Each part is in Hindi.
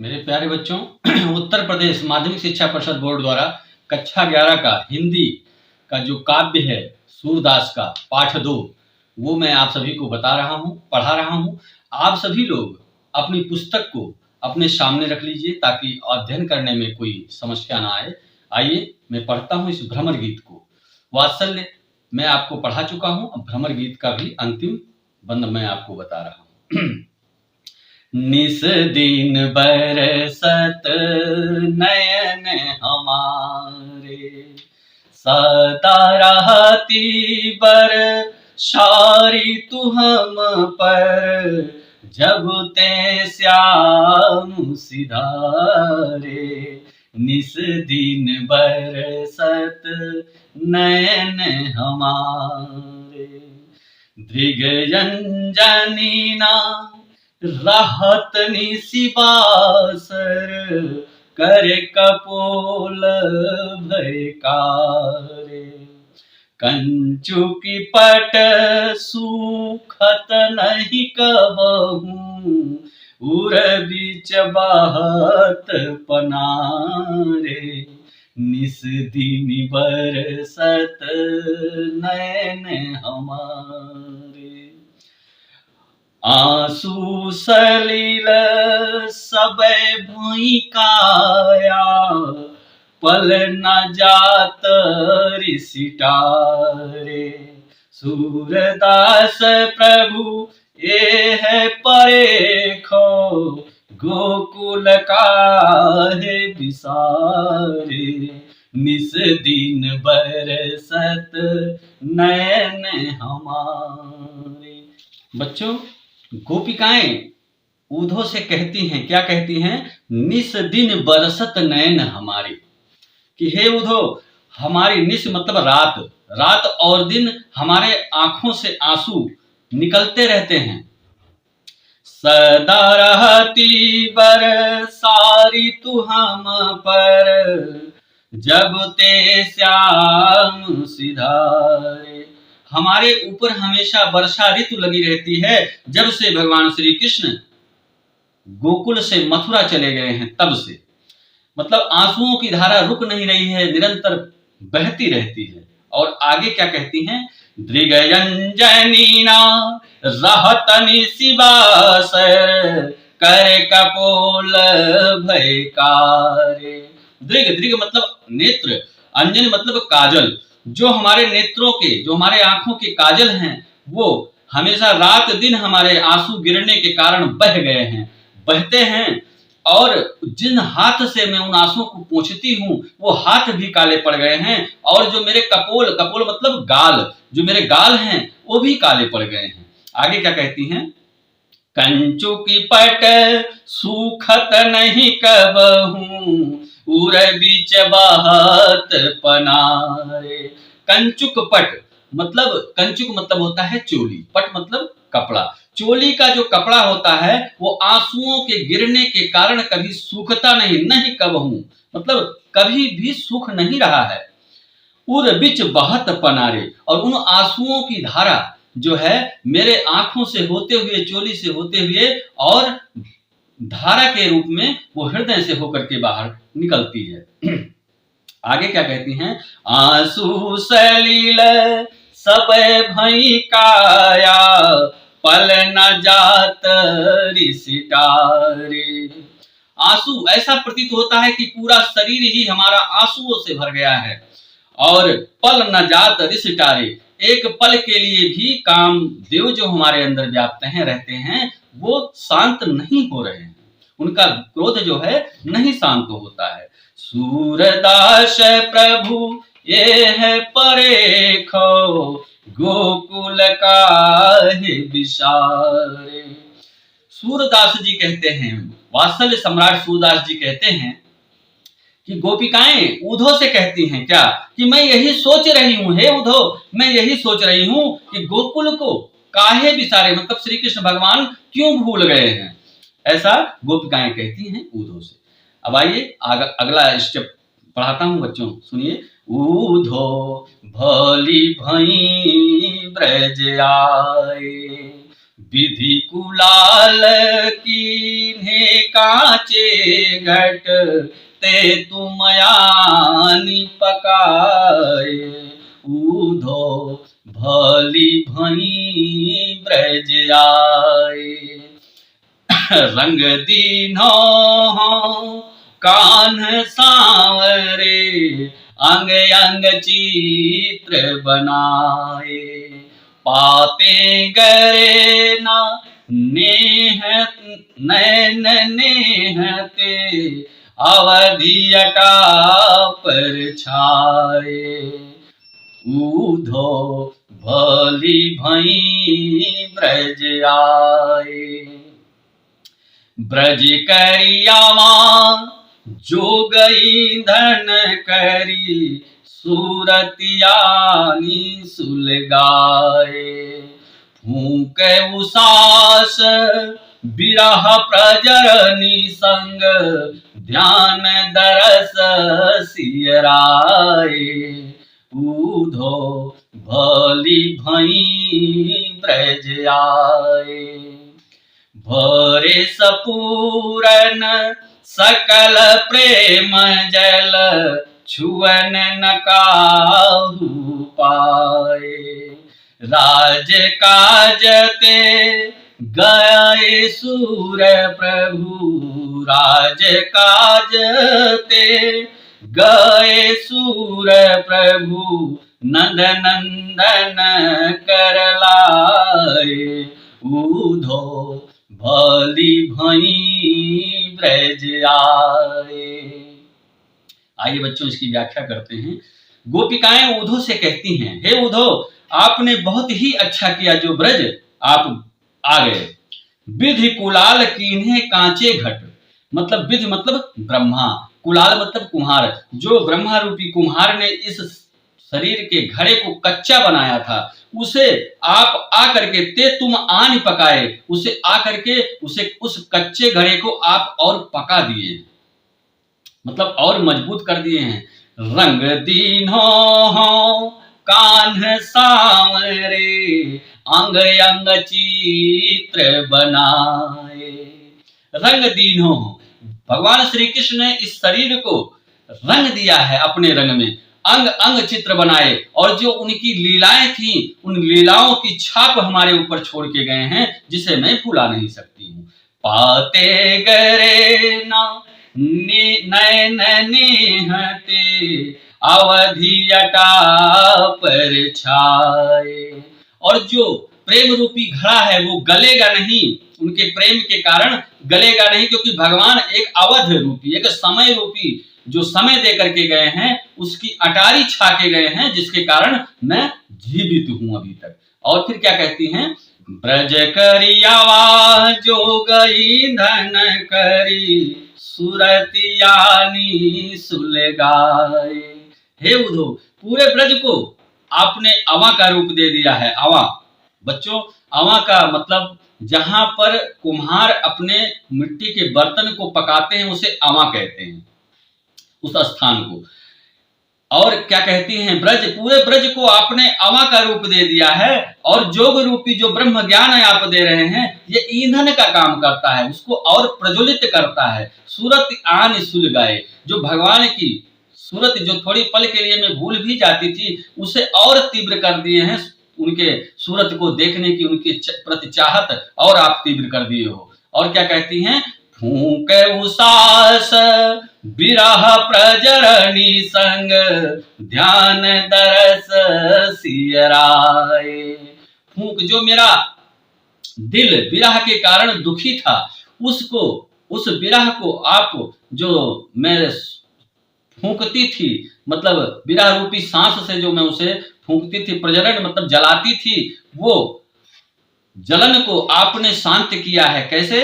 मेरे प्यारे बच्चों, उत्तर प्रदेश माध्यमिक शिक्षा परिषद बोर्ड द्वारा कक्षा 11 का हिंदी का जो काव्य है सूरदास का पाठ 2 वो मैं आप सभी को बता रहा हूँ, पढ़ा रहा हूँ। आप सभी लोग अपनी पुस्तक को अपने सामने रख लीजिए ताकि अध्ययन करने में कोई समस्या ना आए। आइए मैं पढ़ता हूँ इस भ्रमर गीत को। वात्सल्य मैं आपको पढ़ा चुका हूँ, अब भ्रमर गीत का भी अंतिम बंद मैं आपको बता रहा हूँ। निस दिन बरसत नयन हमारे, सदा रहती बरसारी तू हम पर, जब ते श्याम सिधारे। निस दिन बरसत नयन हमारे, दृगजंजनी ना राहत निशिबासर, कर कपोल भयकारे। कंचुकी पट सूखत नहीं कबहू, उर बीच बहत पनारे। निस दिन बरसत नयन हमारे, आंसू सलिल सबे भुई काया, पल न जात ऋषिटारे। सूरदास प्रभु ये है परेखो, गोकुल काहे बिसारे। निस दिन बरसत नयन हमारे। बच्चों, गोपिकाएं ऊधों से कहती हैं, क्या कहती हैं? निस दिन बरसत नयन हमारे, कि हे ऊधो, हमारी निस मतलब रात, रात और दिन हमारे आंखों से आंसू निकलते रहते हैं। सदा रहती बरसारी तू हम पर, जब ते श्याम सिधारे। हमारे ऊपर हमेशा वर्षा ऋतु लगी रहती है, जब से भगवान श्री कृष्ण गोकुल से मथुरा चले गए हैं तब से। मतलब आंसुओं की धारा रुक नहीं रही है, निरंतर बहती रहती है। और आगे क्या कहती हैं? दृगजंजनीना रहतनि शिवासर, कर कपोल भयकारे। दृग दृग मतलब नेत्र, अंजन मतलब काजल। जो हमारे नेत्रों के, जो हमारे आंखों के काजल हैं, वो हमेशा रात दिन हमारे आंसू गिरने के कारण बह गए हैं, बहते हैं। और जिन हाथ से मैं उन आंसुओं को पोंछती हूँ वो हाथ भी काले पड़ गए हैं। और जो मेरे कपोल, कपोल मतलब गाल, जो मेरे गाल हैं वो भी काले पड़ गए हैं। आगे क्या कहती हैं? कंचु की पट सूखत नहीं कबहू, उर बीच बहत पनारे। कंचुक पट मतलब, कंचुक मतलब होता है चोली, पट मतलब कपड़ा। चोली का जो कपड़ा होता है वो आंसुओं के गिरने के कारण कभी सूखता नहीं, नहीं कबहू मतलब कभी भी सूख नहीं रहा है। उर बीच बहत पनारे, और उन आंसुओं की धारा जो है मेरे आंखों से होते हुए, चोली से होते हुए, और धारा के रूप में वो हृदय से होकर के बाहर निकलती है। आगे क्या कहती हैं? आंसू सलिल सब भई काया, पल न जात ऋषिटारे। आंसू, ऐसा प्रतीत होता है कि पूरा शरीर ही हमारा आंसुओं से भर गया है। और पल न जात ऋषिटारे, एक पल के लिए भी काम देव जो हमारे अंदर व्याप्त हैं, रहते हैं, वो शांत नहीं हो रहे हैं। उनका क्रोध जो है नहीं शांत होता है। सूरदास प्रभु ये है परेखो, गोकुल काहे बिसारे। सूरदास जी कहते हैं, वात्सल्य सम्राट सूरदास जी कहते हैं कि गोपिकाएं ऊधो से कहती हैं क्या, कि मैं यही सोच रही हूं, हे ऊधो, मैं यही सोच रही हूं कि गोकुल को काहे बिसारे, मतलब श्री कृष्ण भगवान क्यों भूल गए हैं। ऐसा गोपिकाएं कहती हैं ऊधो से। अब आइए अगला स्टेप पढ़ाता हूं बच्चों, सुनिए। ऊधो भोली भई ब्रज आए, विधि कुलाल कीन्हे कांचे घट, ते तुम आनी पकाए। ऊधो भली भई ब्रज आए। रंग दीन्हो कान्ह सांवरे, अंग अंग चित्र बनाए। पाते गरे ना नेह नैन नेहते, अवधि अटा पर छाए। ऊधो भली भई ब्रज आए। ब्रज करियावा जोग ईंधन करी, सूरतियानी सुलगाए। फूक उसास बिरह प्रजरनी संग, ध्यान दरस सियराए। ऊधो भली भई ब्रज आए। भरे सपूरन सकल प्रेम जल, छुअन न काहू पाए। राज काज ते गए सूर प्रभु, राज काज ते गए सूर प्रभु, नंद नंदन कर लाए। ऊधो भली भई ब्रज आए। आइए बच्चों इसकी व्याख्या करते हैं। गोपिकाएं ऊधो से कहती हैं, हे ऊधो आपने बहुत ही अच्छा किया जो ब्रज आप आ गए। विधि कुलाल कीन्हे कांचे घट, मतलब विधि मतलब ब्रह्मा, कुलाल मतलब कुम्हार। जो ब्रह्मा रूपी कुम्हार ने इस शरीर के घड़े को कच्चा बनाया था, उसे आप आकर के ते तुम आन पकाए, उसे आकर के उसे उस कच्चे घड़े को आप और पका दिए, मतलब और मजबूत कर दिए हैं। रंग दीन्हो कान्ह सांवरे, अंग अंग चित्र बनाए। रंग दीन्हो, भगवान श्री कृष्ण ने इस शरीर को रंग दिया है अपने रंग में, अंग अंग चित्र बनाए, और जो उनकी लीलाएं थी उन लीलाओं की छाप हमारे ऊपर छोड़ के गए हैं, जिसे मैं भुला नहीं सकती हूँ। पाते गरे ना नैन नेहते, अवधि अटा पर छाए। और जो प्रेम रूपी घड़ा है वो गलेगा नहीं, उनके प्रेम के कारण गलेगा नहीं, क्योंकि भगवान एक अवध रूपी, एक समय रूपी जो समय दे करके गए हैं, उसकी अटारी छा के गए हैं, जिसके कारण मैं जीवित हूं अभी तक। और फिर क्या कहती हैं, ब्रज करियावा जोग ईंधन करी, सुरतियानी सुलगाए। हे उधो, पूरे ब्रज को आपने अवा का रूप दे दिया है। अवा बच्चों, अवा का मतलब जहां पर कुम्हार अपने मिट्टी के बर्तन को पकाते हैं उसे अवा कहते हैं, उस स्थान को। और क्या कहती हैं, ब्रज, पूरे ब्रज को आपने अवा का रूप दे दिया है, और जोग रूपी जो ब्रह्म ज्ञान है आप दे रहे हैं, ये ईंधन का काम करता है, उसको और प्रज्वलित करता है। सूरत आन सुलगाए, जो भगवान की सूरत जो थोड़ी पल के लिए मैं भूल भी जाती थी, उसे और तीव्र कर दिए हैं। उनके सूरत को देखने की उनकी प्रति चाहत और आप तीव्र कर दिए हो। और क्या कहती हैं, फूक उसास बिरह प्रजरनी संग, ध्यान दरस सियराए। फूक, जो मेरा दिल विरह के कारण दुखी था, उसको, उस विरह को आप जो मैं फूंकती थी, मतलब विरह रूपी सांस से जो मैं उसे फूंकती थी, प्रजनन मतलब जलाती थी, वो जलन को आपने शांत किया है। कैसे,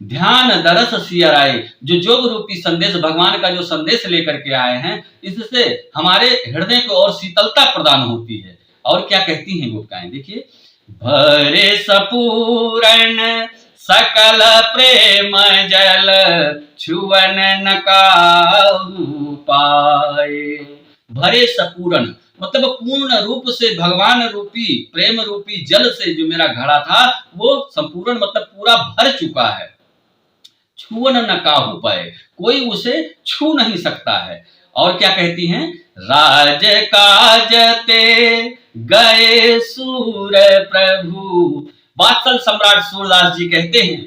ध्यान दरस सियराए, जो जोग रूपी संदेश, भगवान का जो संदेश लेकर के आए हैं, इससे हमारे हृदय को और शीतलता प्रदान होती है। और क्या कहती हैं गोपिकाएं, देखिए, भरे सपूरन सकल प्रेम जल, छुअन न काहू पाए। भरे सपूरन, मतलब पूर्ण रूप से भगवान रूपी प्रेम रूपी जल से जो मेरा घड़ा था वो संपूर्ण मतलब पूरा भर चुका है। छुअन न काहू पाए, कोई उसे छू नहीं सकता है। और क्या कहती हैं, राज काज ते गए सूर प्रभु। वात्सल सम्राट सूरदास जी कहते हैं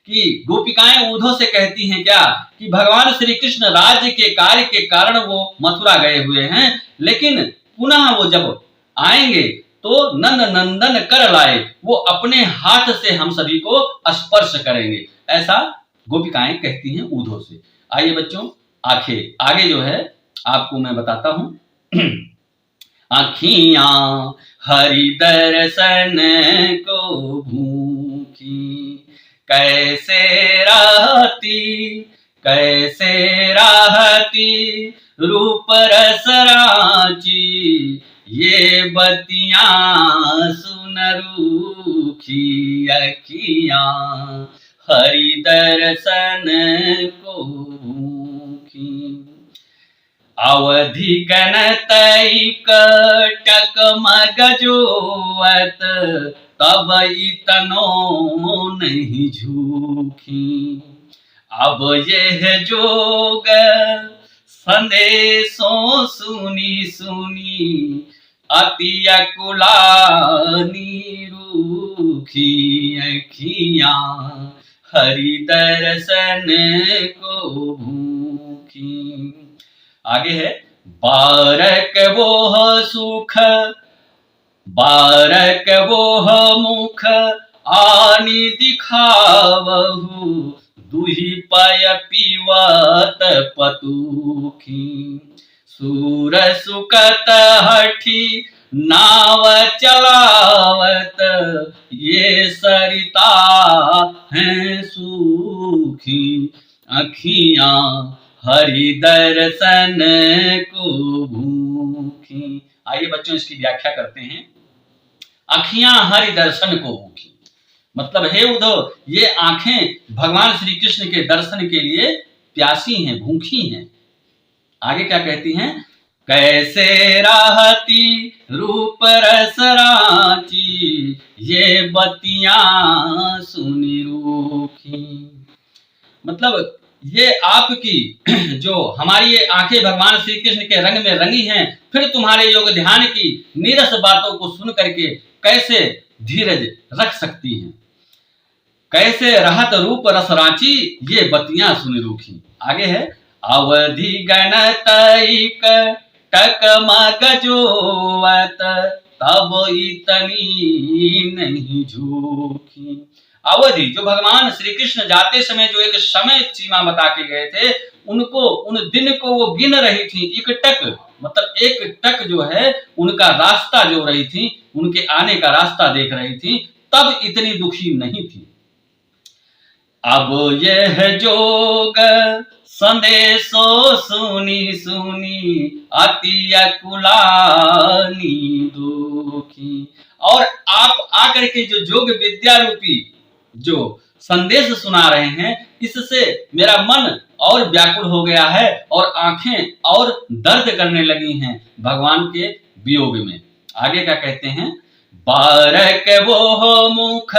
कि गोपिकाएं उद्धव से कहती हैं क्या कि भगवान श्री कृष्ण राज्य के कार्य के कारण वो मथुरा गए हुए हैं, लेकिन पुनः वो जब आएंगे तो नंद नंदन कर लाए, वो अपने हाथ से हम सभी को स्पर्श करेंगे, ऐसा गोपिकाएं कहती हैं उद्धव से। आइए बच्चों आगे जो है आपको मैं बताता हूं। आँखियां हरि दर्शन को भूखी, कैसे रहती रूप रस रांची, ये बतियां सुन रूखी अखियां हरि दर्शन को भूखी। अवधि गणतैक टकमग जोवत, तब इतनो नहीं झूठी। अब यह जोग संदेशों सुनी सुनी, अति अकुलानी रूखी अखियां हरि दर्शन को भूखी। आगे है, बारक वोह सुख बारक वोह मुख आनी दिखावहु, दुहि पय पीवत पतुखी। सूर सुकत हठी नाव चलावत, ये सरिता हैं सूखी अखियां हरि दर्शन को भूखी। आइए बच्चों इसकी व्याख्या करते हैं। आँखियां हरि दर्शन को भूखी, मतलब हे उद्धव ये आंखें भगवान श्री कृष्ण के दर्शन के लिए प्यासी हैं, भूखी हैं। आगे क्या कहती हैं, कैसे रहती रूप रस रांची, ये बतियां सुनी रूखी। मतलब ये आपकी जो हमारी ये आंखें भगवान श्री कृष्ण के रंग में रंगी हैं, फिर तुम्हारे योग ध्यान की नीरस बातों को सुन करके कैसे धीरज रख सकती हैं। कैसे रहत रूप रस रांची, ये बतियां सुन रूखी। आगे है, अवधि गणतैक टकमग जोवत, तब इतनी नहीं झूठी। अवधि जो भगवान श्री कृष्ण जाते समय जो एक समय सीमा बता के गए थे, उनको उन दिन को वो गिन रही थी। एक टक मतलब एक टक जो है उनका रास्ता जो रही थी, उनके आने का रास्ता देख रही थी, तब इतनी दुखी नहीं थी। अब यह जोग संदेशो सुनी सुनी, अति अकुलानी दुखी। और आप आकर के जो जोग विद्या रूपी जो संदेश सुना रहे हैं, इससे मेरा मन और व्याकुल हो गया है और आंखें और दर्द करने लगी हैं भगवान के वियोग में। आगे क्या कहते हैं, बारक वो मुख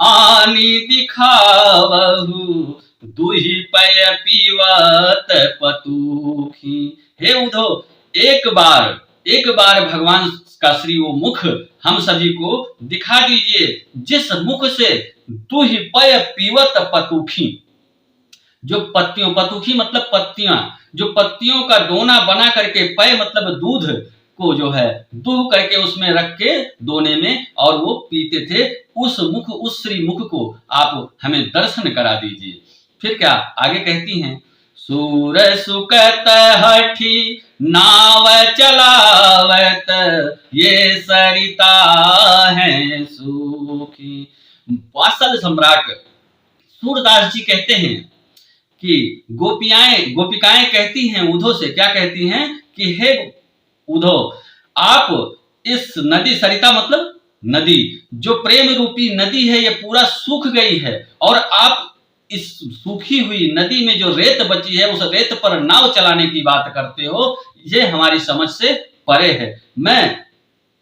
आनी दिखावहु, दुहि पय पीवत पतुखी। हे उद्धव एक बार भगवान का श्री वो मुख हम सभी को दिखा दीजिए, जिस मुख से दुहि पय पीवत पतुखी, जो पत्तियों, पतुखी मतलब पत्तियां, जो पत्तियों का दोना बना करके, पय मतलब दूध को जो है दूह करके उसमें रख के दोने में और वो पीते थे, उस मुख, उस श्री मुख को आप हमें दर्शन करा दीजिए। फिर क्या आगे कहती हैं, सूर सुकत हठी नाव चलावत, ये सरिता है सुखी। वात्सल सम्राट सूरदास जी कहते हैं कि गोपिकाएं कहती हैं उद्धव से, क्या कहती हैं कि हे उद्धव, आप इस नदी, सरिता मतलब नदी, जो प्रेम रूपी नदी है ये पूरा सूख गई है, और आप इस सूखी हुई नदी में जो रेत बची है उस रेत पर नाव चलाने की बात करते हो, ये हमारी समझ से परे है। मैं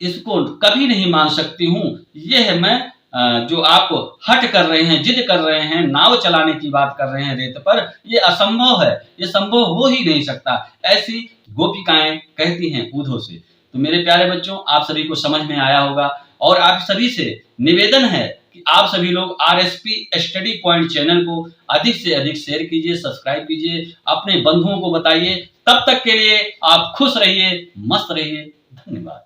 इसको कभी नहीं मान सकती हूँ। ये है मैं जो आप हट कर रहे हैं, जिद कर रहे हैं, नाव चलाने की बात कर रहे हैं रेत पर, ये असंभव है, ये संभव हो ही नहीं सकता। ऐसी गोपिकाएं कहती हैं ऊधों से। तो मेरे प्यारे बच्चों, आप सभी को समझ में आया होगा और आप सभी से निवेदन है कि आप सभी लोग आरएसपी स्टडी पॉइंट चैनल को अधिक से अधिक शेयर कीजिए, सब्सक्राइब कीजिए, अपने बंधुओं को बताइए। तब तक के लिए आप खुश रहिए, मस्त रहिए। धन्यवाद।